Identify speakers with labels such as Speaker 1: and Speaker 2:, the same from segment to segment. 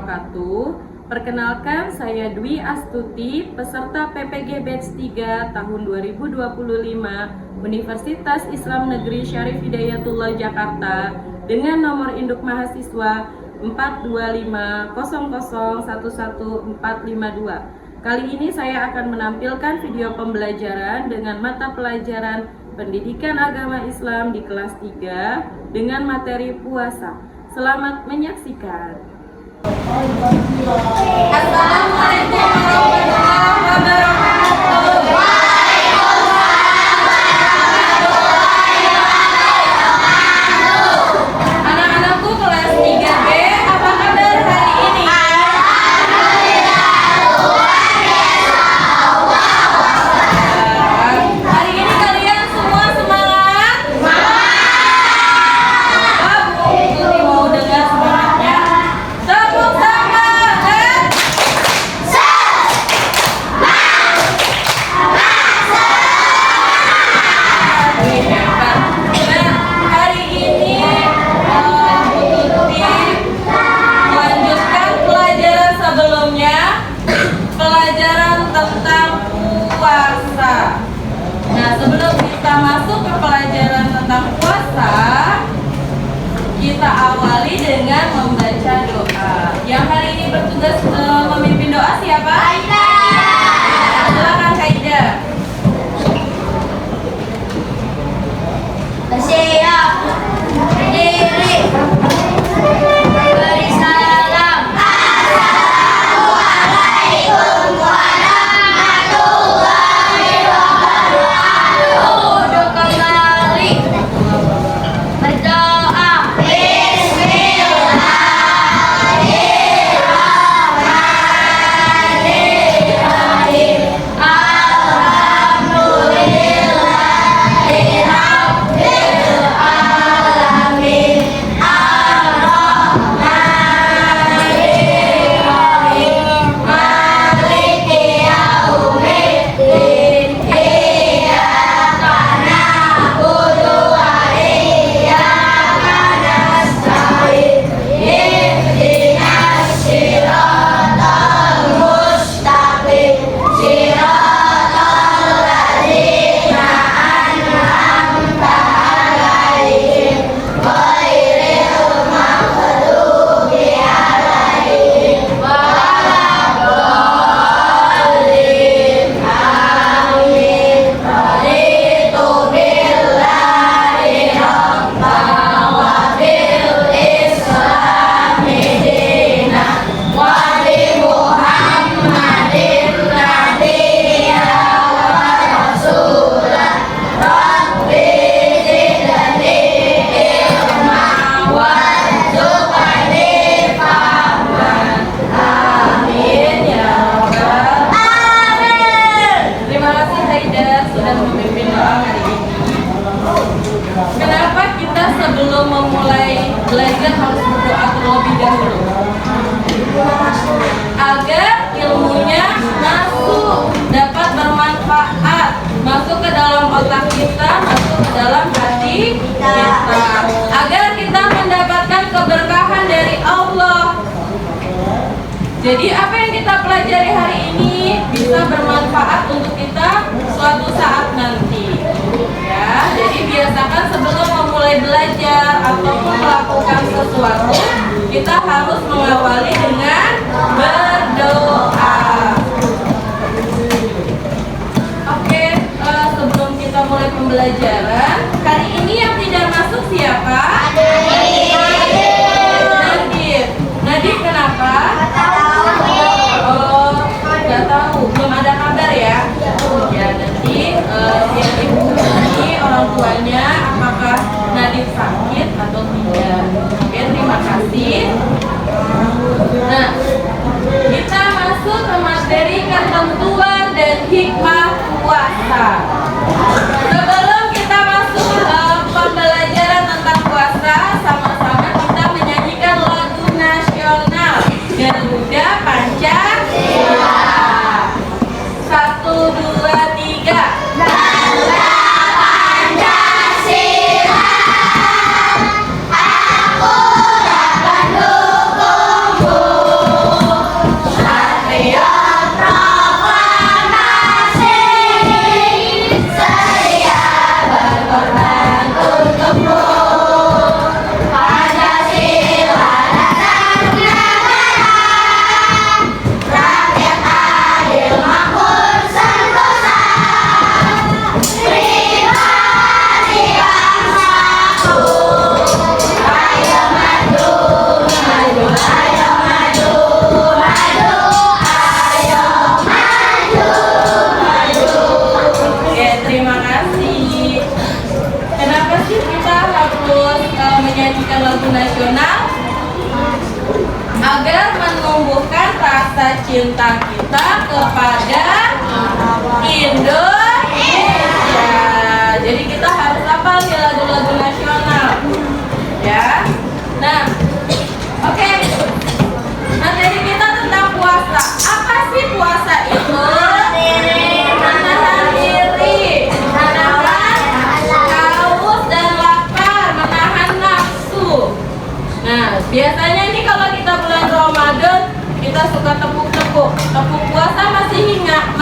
Speaker 1: wabarakatuh. Perkenalkan, saya Dwi Astuti, peserta PPG Batch 3 tahun 2025 Universitas Islam Negeri Syarif Hidayatullah Jakarta dengan nomor induk mahasiswa 42500111452. Kali ini saya akan menampilkan video pembelajaran dengan mata pelajaran Pendidikan Agama Islam di kelas 3 dengan materi puasa. Selamat menyaksikan. Assalamualaikum warahmatullahi wabarakatuh. Anak-anakku kelas 3B, apa kabar hari ini? Hari ini kalian semua semangat? Mau dengar semangatnya? Tepuk tangan. Hari ini melanjutkan pelajaran sebelumnya, pelajaran tentang puasa. Nah, sebelum kita masuk ke pelajaran tentang puasa, kita awali dengan membaca doa. Yang hari ini bertugas memimpin doa siapa? Aida. Silakan Kak Aida.
Speaker 2: Siap, berdiri, beri salam. Assalamualaikum warahmatullahi wabarakatuh. Duduk kembali, berdoa. Bismillahirrahmanirrahim. Sudah memimpin doa hari ini. Kenapa kita sebelum memulai belajar harus berdoa terlebih dahulu? Agar ilmunya masuk, dapat bermanfaat, masuk ke dalam otak kita, masuk ke dalam hati kita, agar kita mendapatkan keberkahan dari Allah. Jadi apa yang kita pelajari hari ini bisa bermanfaat untuk kita suatu saat nanti. Ya, jadi biasakan sebelum memulai belajar ataupun melakukan sesuatu, kita harus mengawali dengan berdoa. Oke, sebelum kita mulai pembelajaran, hari ini yang tidak masuk siapa? Nadif, kenapa? Nggak tahu, belum ada kabar ya. Ya nanti yang ibu ini orang tuanya apakah Nadif sakit atau tidak. Oke, terima kasih. Nah, kita masuk ke materi ketentuan dan hikmah puasa. Sebelum kita masuk ke pembelajaran tentang puasa, sama-sama kita menyanyikan lagu nasional Garuda Pancasila. 1, 2, 3. Garuda Pancasila, aku dapat dukungmu. cinta kita kepada Indonesia. Jadi kita harus hafal nih lagu-lagu nasional, ya. Nah, oke. Materi kita tentang puasa. Apa sih puasa itu? Menahan diri, menahan haus dan lapar, menahan nafsu. Nah, biasanya ini kalau kita bulan Ramadan kita suka tepuk-tepuk. Tepuk puasa masih ingat?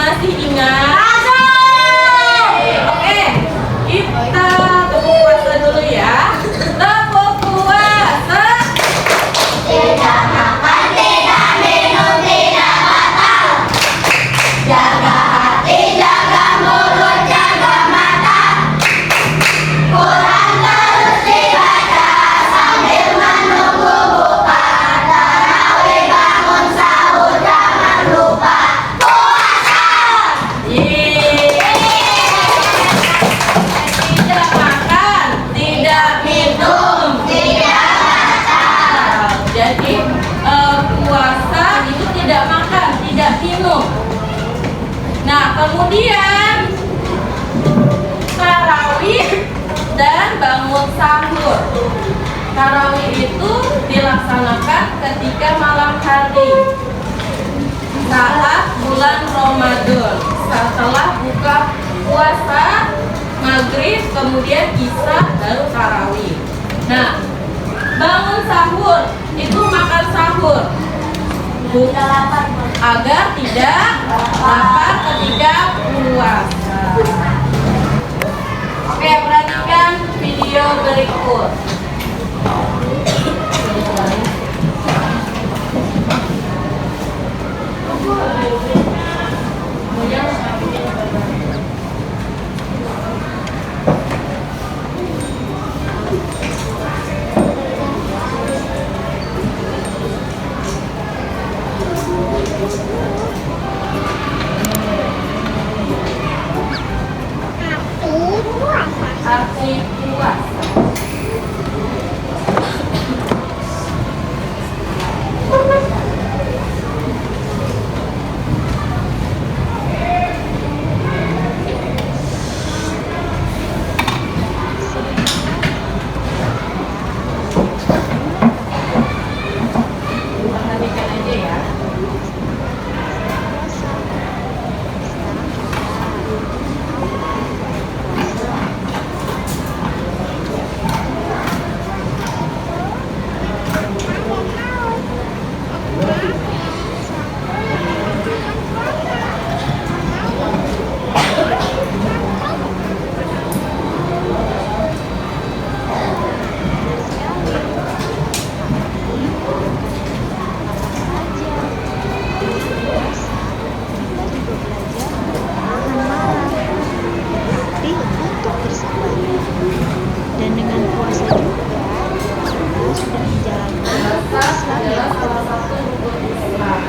Speaker 2: Oke, kita tepuk puasa dulu ya. Tepuk puasa.
Speaker 3: Tidak makan, tidak minum, tidak batal. Jaga hati, jaga mulut, jaga mata. Quran terus dibaca sambil menunggu buka. Tarawih bangun sahur, jangan lupa puasa.
Speaker 2: Tidak makan, tidak minum,
Speaker 3: Tidak batal.
Speaker 2: jadi puasa itu tidak makan, tidak minum. Nah, kemudian tarawih dan bangun sahur. Tarawih itu dilaksanakan ketika malam hari saat bulan Ramadan, setelah buka puasa maghrib, kemudian isya, baru tarawih. Nah, bangun sahur itu makan sahur agar tidak lapar ketika puasa. Oke, perhatikan video berikut. Arti puasa. Perhatikan aja ya.
Speaker 4: Dan dengan puasa juga kita sudah menjalankan
Speaker 2: Puasa adalah salah satu rukun Islam.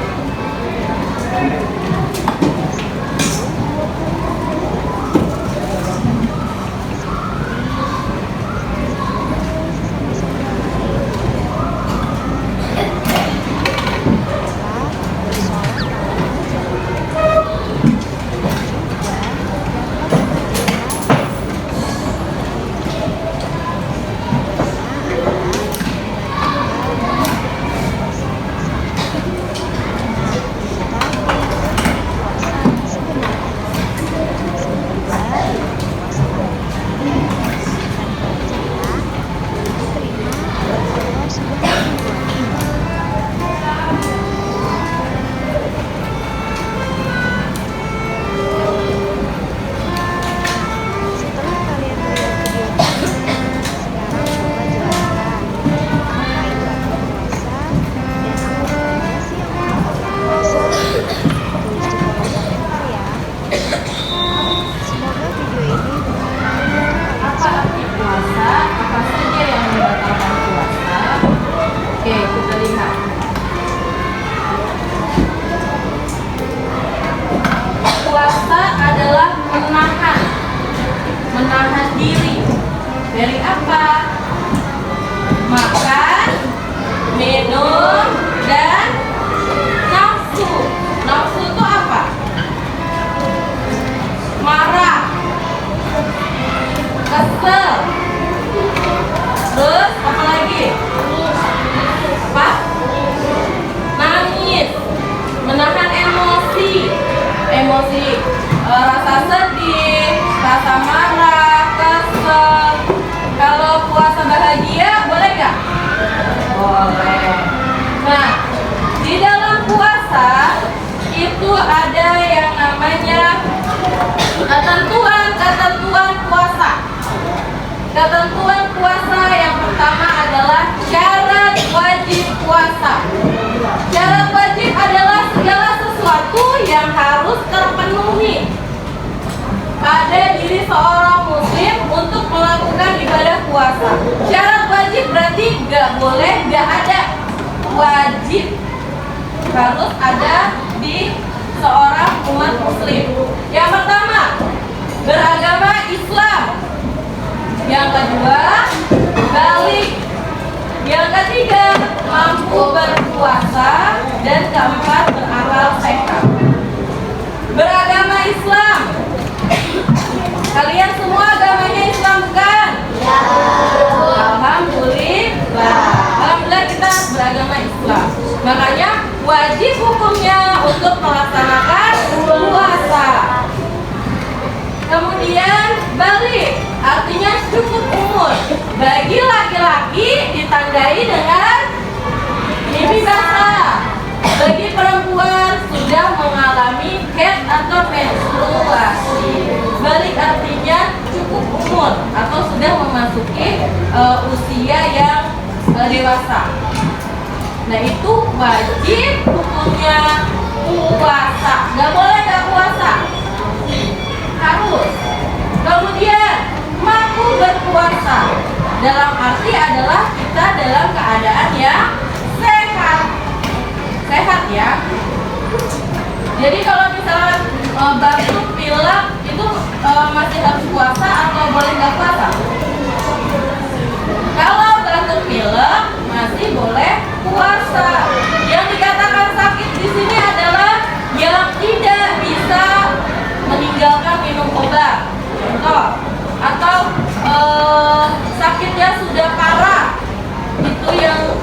Speaker 2: emosi, rasa sedih, rasa marah, kesel. Kalau puasa bahagia boleh nggak? Boleh. Nah, di dalam puasa itu ada yang namanya ketentuan puasa. Ketentuan puasa yang pertama adalah syarat wajib puasa. Syarat wajib adalah segala sesuatu yang harus terpenuhi pada diri seorang muslim untuk melakukan ibadah puasa. Syarat wajib berarti gak boleh, gak ada, wajib harus ada di seorang umat muslim. Yang pertama, beragama Islam. Yang kedua, balik. Yang ketiga, mampu berpuasa. Dan keempat, berakal sehat. Beragama Islam. Kalian semua agamanya Islam bukan? Ya. Alhamdulillah. Alhamdulillah kita beragama Islam. Makanya wajib hukumnya untuk melaksanakan puasa. Kemudian balik, artinya cukup umur. Bagi laki-laki ditandai dengan mimpi basah. Bagi perempuan sudah mengalami haid atau menstruasi. Balik artinya cukup umur atau sudah memasuki usia yang dewasa. Nah itu wajib hukumnya puasa. Gak boleh gak puasa, harus. Kemudian mampu berpuasa dalam arti adalah kita dalam keadaan yang sehat ya. Jadi kalau misalnya batuk, pilek itu masih harus puasa atau boleh nggak puasa? Kalau batuk pilek masih boleh puasa. Yang dikatakan sakit di sini adalah yang tidak bisa meninggalkan minum obat, contoh, atau sakitnya sudah parah, itu yang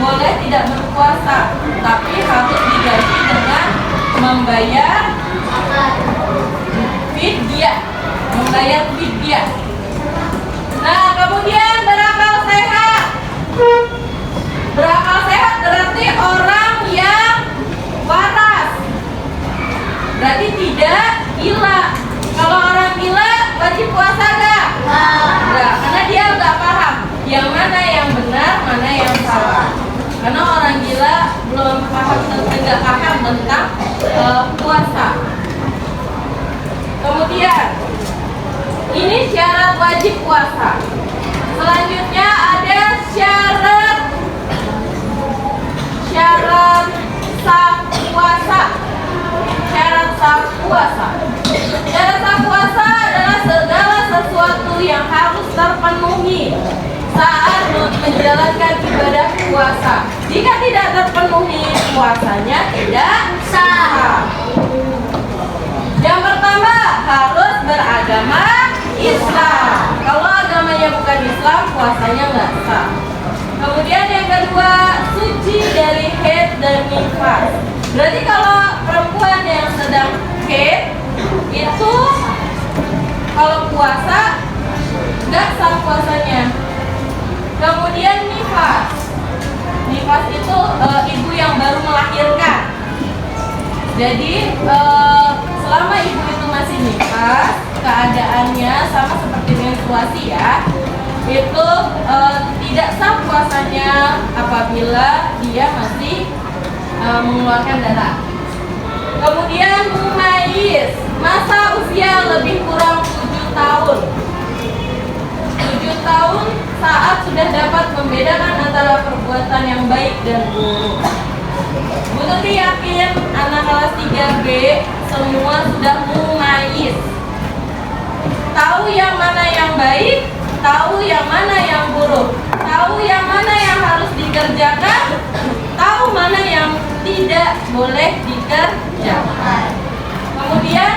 Speaker 2: boleh tidak berpuasa, tapi harus diganti dengan membayar fidyah. Nah, kemudian berakal sehat. Berakal sehat berarti orang yang waras. Berarti tidak gila. Kalau orang gila wajib puasa nggak? Nggak, karena dia nggak paham yang mana yang benar, mana yang salah. Karena orang gila belum paham, nggak paham tentang puasa. Kemudian ini syarat wajib puasa. Selanjutnya ada syarat sah puasa. Syarat sah puasa. Syarat sah puasa adalah segala sesuatu yang harus terpenuhi saat menjalankan ibadah puasa. Jika tidak terpenuhi, puasanya tidak sah. Yang pertama, harus beragama Islam. Kalau agamanya bukan Islam, puasanya nggak sah. Kemudian yang kedua, suci dari haid dan nifas. Berarti kalau perempuan yang sedang haid itu kalau puasa nggak sah puasanya. Kemudian nifas. Nifas itu ibu yang baru melahirkan. Jadi selama ibu itu masih nifas, keadaannya sama seperti menstruasi ya. Itu tidak sah puasanya apabila dia masih mengeluarkan darah. Kemudian mumayyiz, masa usia lebih kurang 7 tahun. 7 tahun saat sudah dapat membedakan antara perbuatan yang baik dan buruk. Bu Tuti yakin anak kelas 3B semua sudah mumayyiz. Tahu yang mana yang baik, tahu yang mana yang buruk, tahu yang mana yang harus dikerjakan, tahu mana yang tidak boleh dikerjakan. Kemudian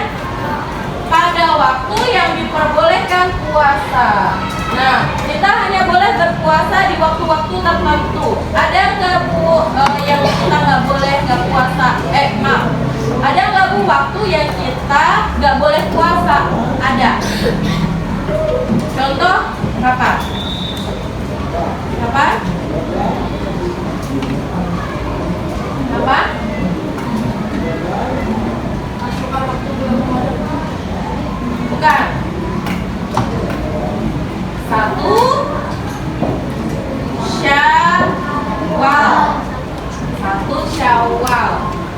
Speaker 2: pada waktu yang diperbolehkan puasa. Nah, kita hanya boleh berpuasa di waktu-waktu tertentu. Ada nggak Bu yang kita nggak boleh nggak puasa Contoh kapan? Kapan? Kapan? Bukan. 1 Syawal. 1 Syawal.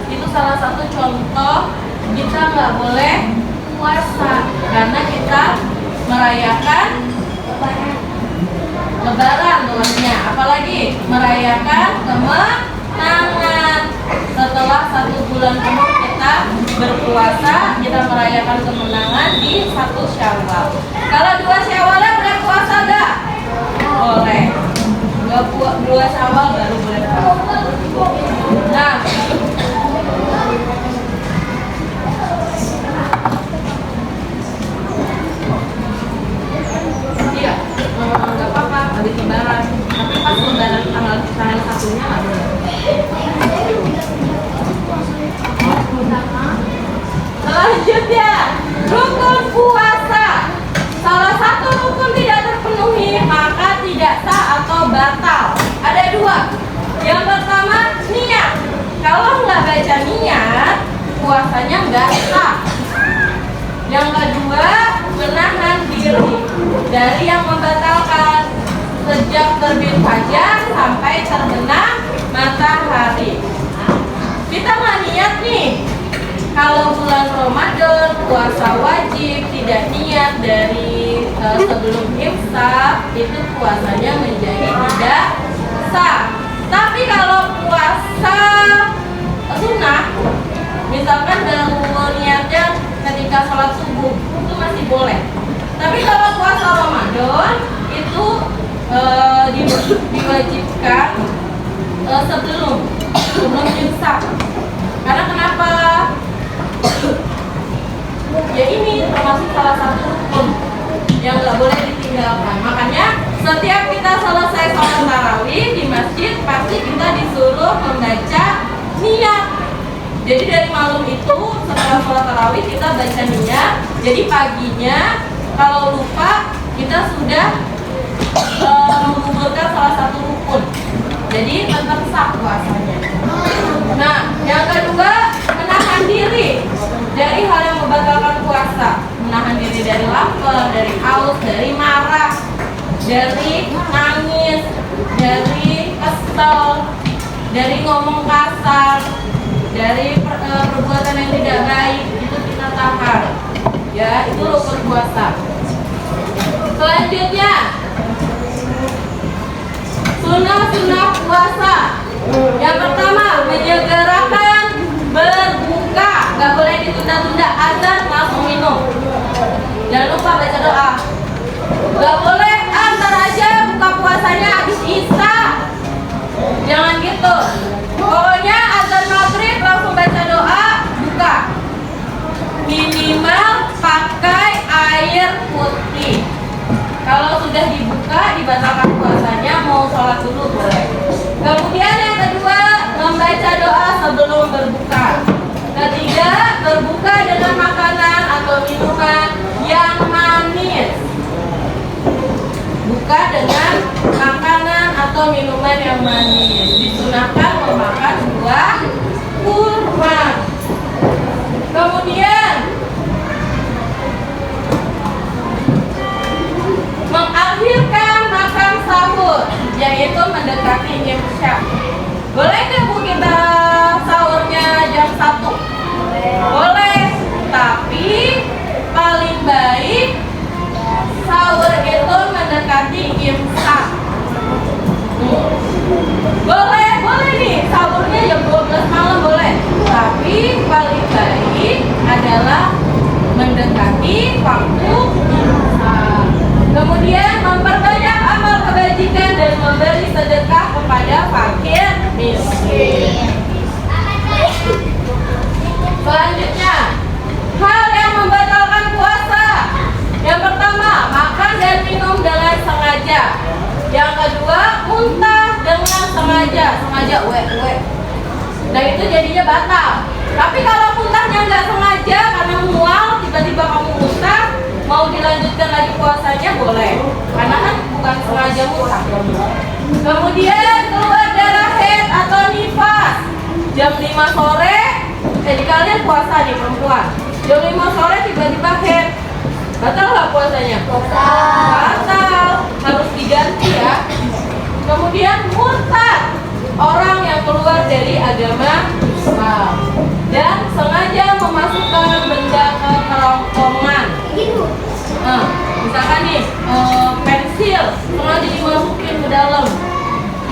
Speaker 2: Itu salah satu contoh kita nggak boleh puasa karena kita merayakan Lebaran tulisnya. Apalagi merayakan kemenangan. Setelah 1 bulan penuh kita berpuasa, kita merayakan kemenangan di 1 Syawal. Kalau 2 Syawal boleh puasa gak? Boleh. 2 Syawal baru boleh puasa. Nah, iya, nggak apa-apa habis Lebaran. Tapi pas Lebaran tanggal 1-nya nggak boleh. Selanjutnya, rukun puasa. Salah satu rukun tidak terpenuhi maka tidak sah atau batal. Ada 2. Yang pertama, niat. Kalau nggak baca niat, puasanya nggak sah. Yang kedua, menahan diri dari yang membatalkan sejak terbit fajar sampai terbenam matahari. Kita nggak niat nih. Kalau bulan Ramadan puasa wajib, tidak niat dari sebelum imsak, itu puasanya menjadi tidak sah. Tapi kalau puasa sunnah, misalkan baru niatnya ketika sholat subuh, itu masih boleh. Tapi kalau puasa Ramadan itu diwajibkan sebelum imsak. Karena kenapa? Ya ini termasuk salah satu rukun yang nggak boleh ditinggalkan. Makanya setiap kita selesai sholat tarawih di masjid, pasti kita disuruh membaca niat. Jadi dari malam itu setelah sholat tarawih kita baca niat. Jadi paginya kalau lupa kita sudah menggugurkan salah satu rukun. Jadi tetap sah puasanya. Nah, yang kedua, menahan diri dari hal yang membatalkan puasa. Menahan diri dari lapar, dari haus, dari marah, dari nangis, dari kesel, dari ngomong kasar, dari perbuatan yang tidak baik. Itu kita tahan. Ya, itu rukun puasa. Selanjutnya, sunnah puasa. Yang pertama, menyegerakan berbuka. Gak boleh ditunda-tunda, azan langsung minum. Jangan lupa baca doa. Gak boleh antar aja buka puasanya habis isya. Jangan gitu. Pokoknya azan maghrib langsung baca doa, buka. Minimal pakai air putih. Kalau sudah dibuka, dibatalkan puasanya, mau sholat dulu boleh. Kemudian yang kedua, membaca doa sebelum berbuka. Ketiga, berbuka dengan makanan atau minuman yang manis. Buka dengan makanan atau minuman yang manis. Disunahkan memakan buah kurma. Kemudian mengakhirkan makan sahur, yaitu mendekati imsyak. Boleh nggak Bu kita sahurnya jam 1? Boleh, tapi paling baik sahur itu mendekati imsak. Boleh nih sahurnya jam 12 malam boleh, tapi paling baik adalah mendekati waktu imsak. Kemudian memperbanyak amal kebajikan dan memberi sedekah kepada fakir miskin. Selanjutnya, hal yang membatalkan puasa. Yang pertama, makan dan minum dengan sengaja. Yang kedua, muntah dengan sengaja. Sengaja Nah itu jadinya batal. Tapi kalau muntahnya nggak sengaja karena mual, tiba-tiba kamu muntah, mau mau dilanjutkan lagi puasanya boleh, karena kan bukan sengaja murtad. Kemudian keluar darah haid atau nifas jam 5 sore, jadi kalian puasa nih perempuan, jam 5 sore tiba-tiba haid, batal nggak puasanya? Batal, harus diganti ya. Kemudian murtad, orang yang keluar dari agama Islam dan sengaja memasukkan benda ke kerongkongan. Misalkan nih pensil sengaja dimasukin ke dalam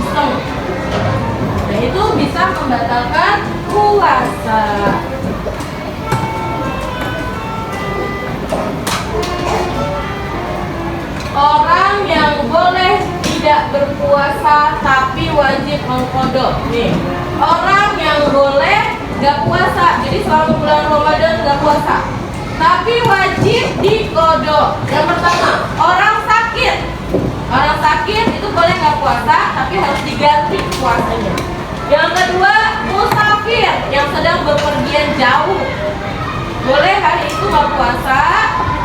Speaker 2: iseng, nah itu bisa membatalkan puasa. Orang yang boleh tidak berpuasa tapi wajib mengqadha. Nih, orang yang boleh gak puasa, jadi selama bulan Ramadan gak puasa, tapi wajib diqadha. Yang pertama, orang sakit. Orang sakit itu boleh gak puasa, tapi harus diganti puasanya. Yang kedua, musafir yang sedang bepergian jauh, boleh hari itu gak puasa.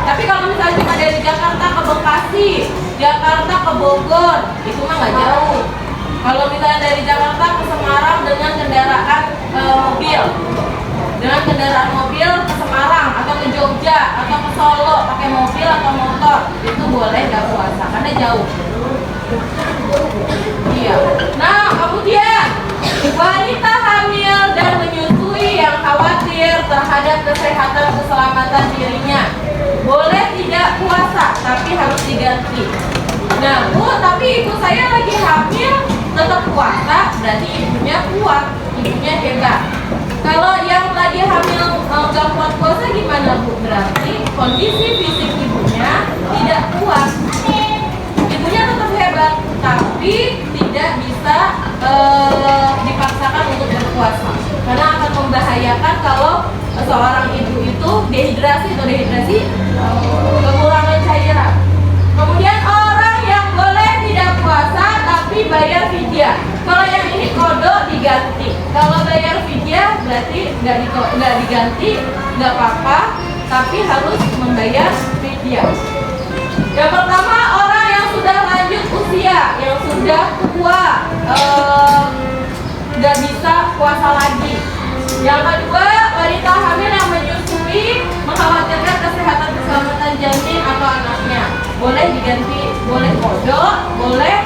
Speaker 2: Tapi kalau misalnya cuma dari Jakarta ke Bekasi, Jakarta ke Bogor, itu mah nggak jauh. Kalau misalnya dari Jakarta ke Semarang dengan kendaraan mobil, dengan kendaraan mobil ke Semarang atau ke Jogja atau ke Solo pakai mobil atau motor, itu boleh nggak puasa karena jauh. Iya. Nah, kemudian wanita hamil dan menyusui yang khawatir terhadap kesehatan keselamatan dirinya boleh tidak puasa, tapi harus diganti. Nah, Bu, tapi ibu saya lagi hamil tetap puasa, berarti ibunya kuat, ibunya hebat. Kalau yang lagi hamil nggak kuat puasa gimana, Bu? Berarti kondisi fisik ibunya tidak kuat. Ibunya tetap hebat, tapi tidak bisa dipaksakan untuk berpuasa, karena akan membahayakan kalau seorang ibu itu dehidrasi kekurangan cairan. Kemudian orang yang boleh tidak puasa tapi bayar fidyah. Kalau yang ini qadha diganti. Kalau bayar fidyah berarti nggak diganti, nggak apa-apa, tapi harus membayar fidyah. Yang pertama, orang yang sudah lanjut usia, yang sudah tua, nggak bisa puasa lagi. Yang kedua, wanita hamil yang menyusui mengkhawatirkan kesehatan keselamatan janin atau anaknya, boleh diganti, boleh qadha, boleh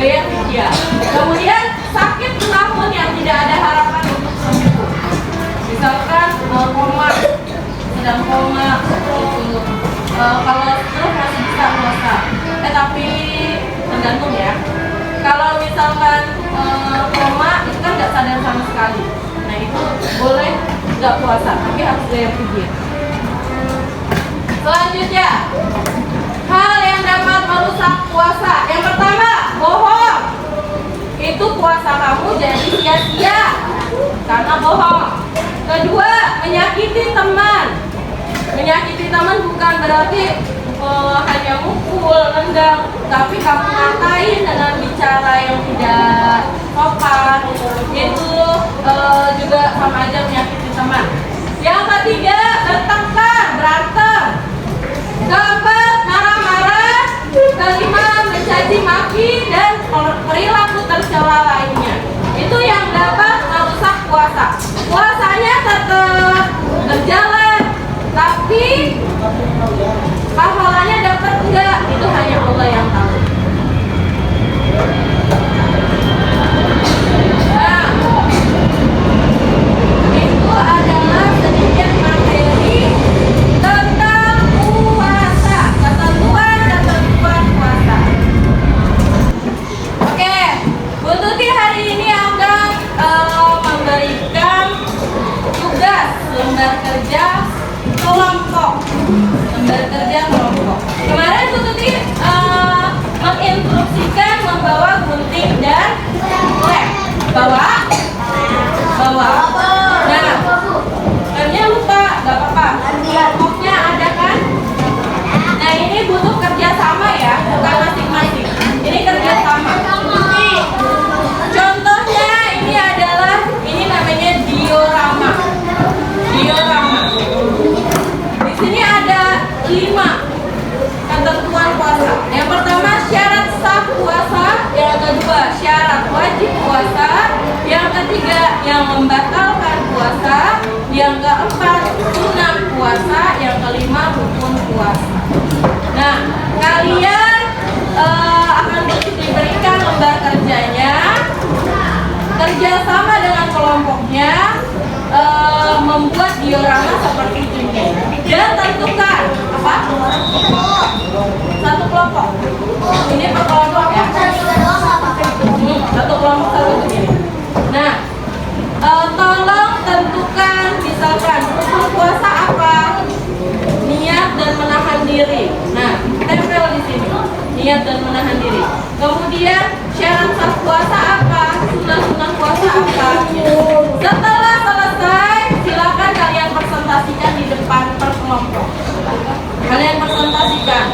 Speaker 2: bayar fidyah. Kemudian sakit namun yang tidak ada harapan untuk sembuh, misalkan koma, sedang koma, itu kalau stroke masih bisa puasa, tapi tergantung ya. Kalau misalkan koma itu kan nggak sadar sama sekali, nah itu boleh nggak puasa, tapi harus bayar fidyah. Selanjutnya, hal yang dapat merusak puasa. Yang pertama, bohong. Itu puasa kamu jadi sia-sia karena bohong. Kedua, menyakiti teman. Menyakiti teman bukan berarti hanya mukul, nendang, tapi kamu ngatain dengan bicara yang tidak sopan, itu juga sama aja menyakiti teman. Yang ketiga, bertengkar, berantem. Keempat, marah-marah. Kelima, mencaci maki dan perilaku tercela lainnya. Itu yang dapat merusak puasa. Puasanya tetap berjalan, tapi pahalanya dapat enggak, itu hanya Allah yang tahu. Nah, itu adalah sedikit materi tentang puasa, ketentuan puasa. Oke, Bu Tuti hari ini akan memberikan tugas lembar kerja kelompok. Kemarin Bu Tuti menginstruksikan membawa gunting dan lem. Bawa. Nah, lemnya lupa, gak apa-apa. Kelompoknya ada kan? Nah, ini butuh kerjasama ya, bukan masing-masing. Ini kerjasama. Contohnya ini namanya diorama. Di sini ada 5 bekerja sama dengan kelompoknya, membuat diorama seperti ini. Dan tentukan apa? Satu kelompok. Ini per kelompok ya. Satu kelompok satu begini. Nah, tolong tentukan misalkan rukun puasa apa? Niat dan menahan diri. Nah, tempel di sini. Niat dan menahan diri. Kemudian syarat sah puasa apa? Sunah-sunah puasa apa? Setelah selesai, silakan kalian presentasikan di depan per kelompok. Kalian presentasikan.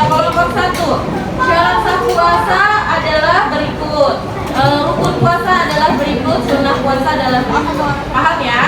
Speaker 2: Kelompok 1, syarat sah puasa adalah berikut. Rukun puasa adalah berikut. Sunnah puasa adalah berikut. Paham ya?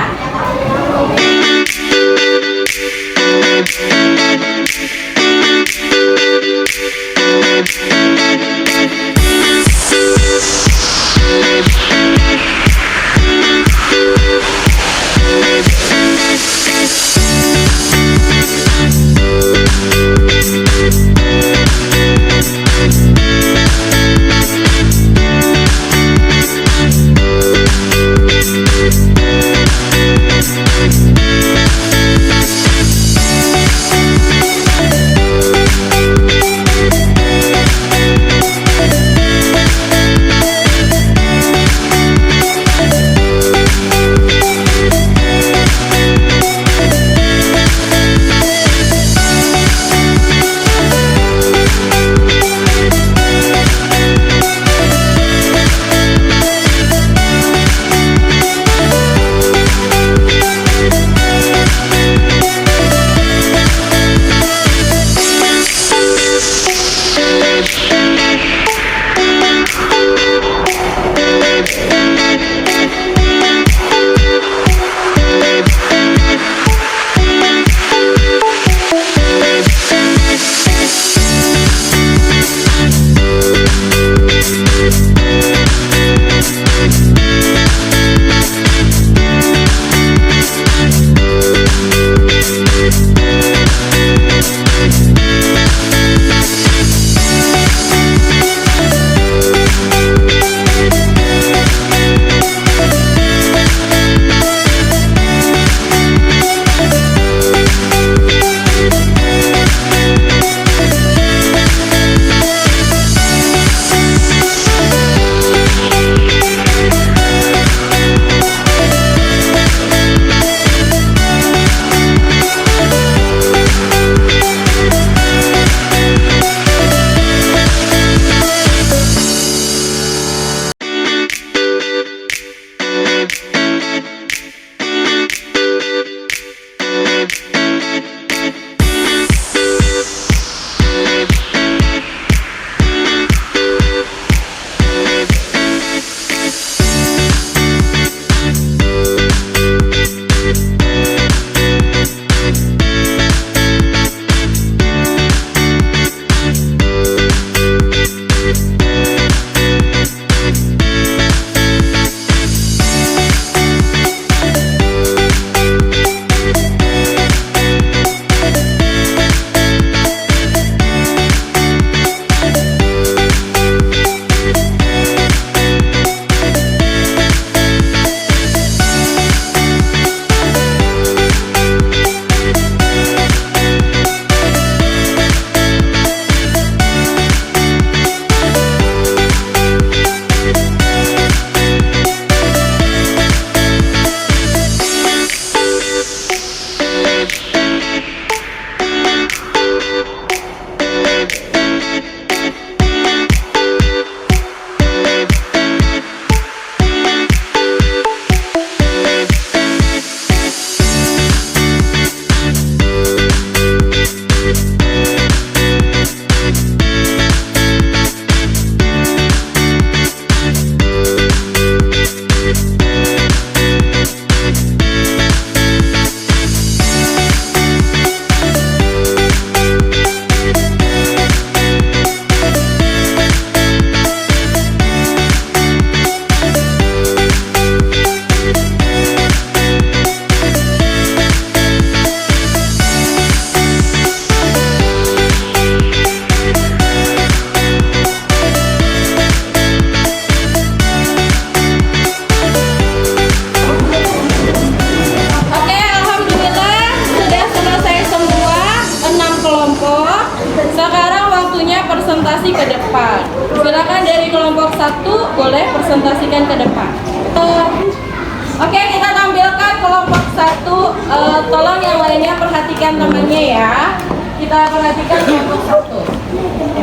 Speaker 2: ilmunya ya. Kita perhatikan kelompok 1.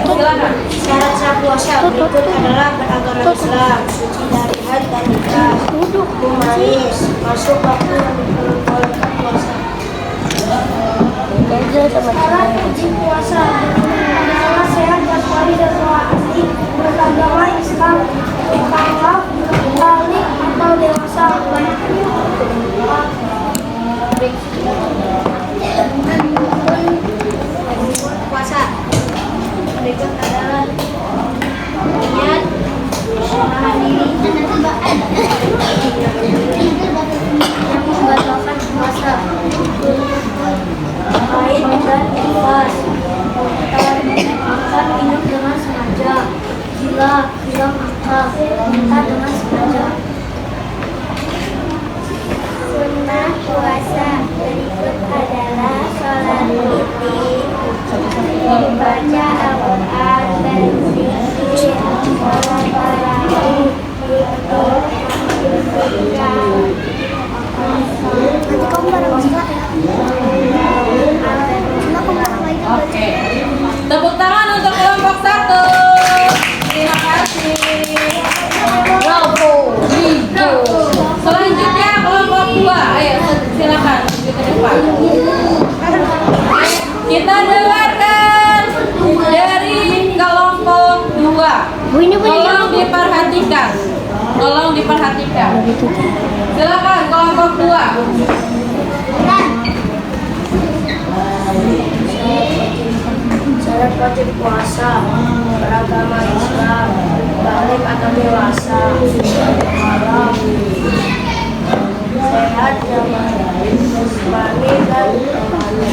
Speaker 2: Silakan.
Speaker 3: Syarat sah puasa berikut adalah beragama Islam, suci dari haid dan nifas, humanis, masuk waktu yang diperbolehkan puasa. Syarat izin puasa adalah sehat jasmani dan rohani, beragama Islam, mukallaf, balik atau dewasa. Puasa berikut adalah niat, menahan diri yang membatalkan puasa, haid dan nifas, makan minum dengan sengaja, gila, hilang akal, minta dengan sengaja. Sunnah puasa berikut adalah sholat witir, membaca Al-Quran, berzikir, sholat tarawih, nanti kamu bareng Ustaz ya.
Speaker 2: Oke. Tepuk tangan untuk kelompok 1. Terima kasih. Bravo. Selanjutnya kelompok 2. Ayo silakan maju ke depan. Kita dengarkan dari kelompok 2. Tolong diperhatikan. Tolong diperhatikan. Silakan kelompok 2.
Speaker 3: Syarat wajib puasa beragama Islam, balik atau dewasa, halal, sehat, jasmani dan rohani.